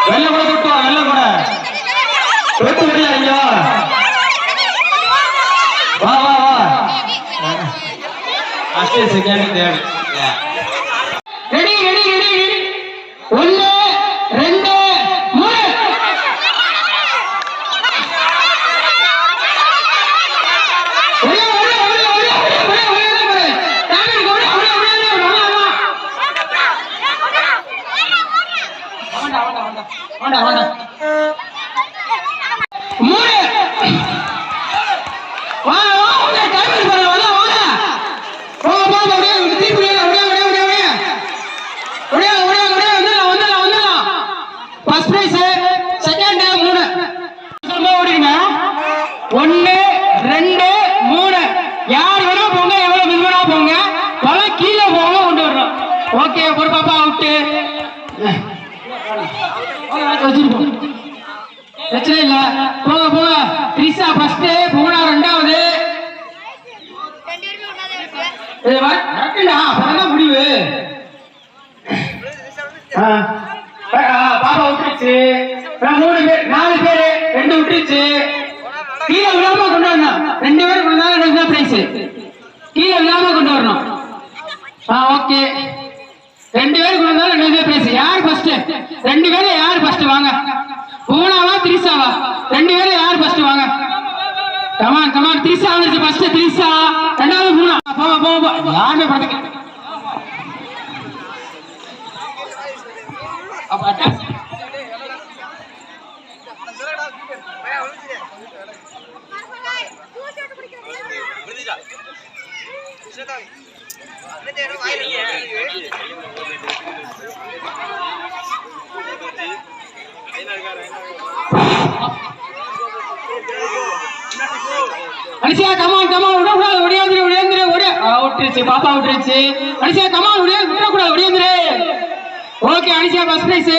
வெள்ள கூட தொட்டு வா, வெள்ள கூட தொட்டு விடல ஐயா. வா வா வா. First second third. Ready ready ready. 1 2 3. வாடா வாடா. 3. வா வா ஓகே டைம் பண்ணு வா வா. போ போ அப்படியே திருப்பி அப்படியே வந்துடலாம். First prize second 3. சும்மா ஓடிங்க. 1 2 3. யார் வேணா போங்க, எவ்வளவு பேர் வேணா போங்க. பல கீழே போக கொண்டு வரணும். ஓகே ஒரு பாப்பா அவுட்டு. பிரச்சனை இல்ல, போக போக. த்ரிஷா ஃபர்ஸ்ட், புவனா 2வது. முடிவு. பாப்பா விட்டுருச்சு. 3 பேர் 4 பேரு 2 விட்டுருச்சு. கீழே விழாம கொண்டு வரணும். 2 பேரும் கொண்டு வந்தாலும் பிரைஸ். கீழே விழாம கொண்டு வரணும். ஓகே 2 பேரும் கொண்டு வந்தாலும் 2 பேர் பிரைஸ். யார் ஃபர்ஸ்ட்? 2 பேரும் யார் ஃபர்ஸ்ட்? வாங்க. புவனாவா த்ரிஷாவா? 2 பேரும் யார் ஃபர்ஸ்ட்? வாங்க. Come on come on. த்ரிஷா வந்துருச்சு ஃபர்ஸ்ட். த்ரிஷா 2வது புவனா. போங்க போங்க. யாருமே படுத்துக்க. Anisha come on come on. விடக்கூடாது. ஒடியாந்துரு ஒடியாந்துரு. விட்டுருச்சு பாப்பா விட்டுருச்சு. அனிஷா கமான் விடக்கூடாது. ஒடியாந்துரு. Okay Anisha first price.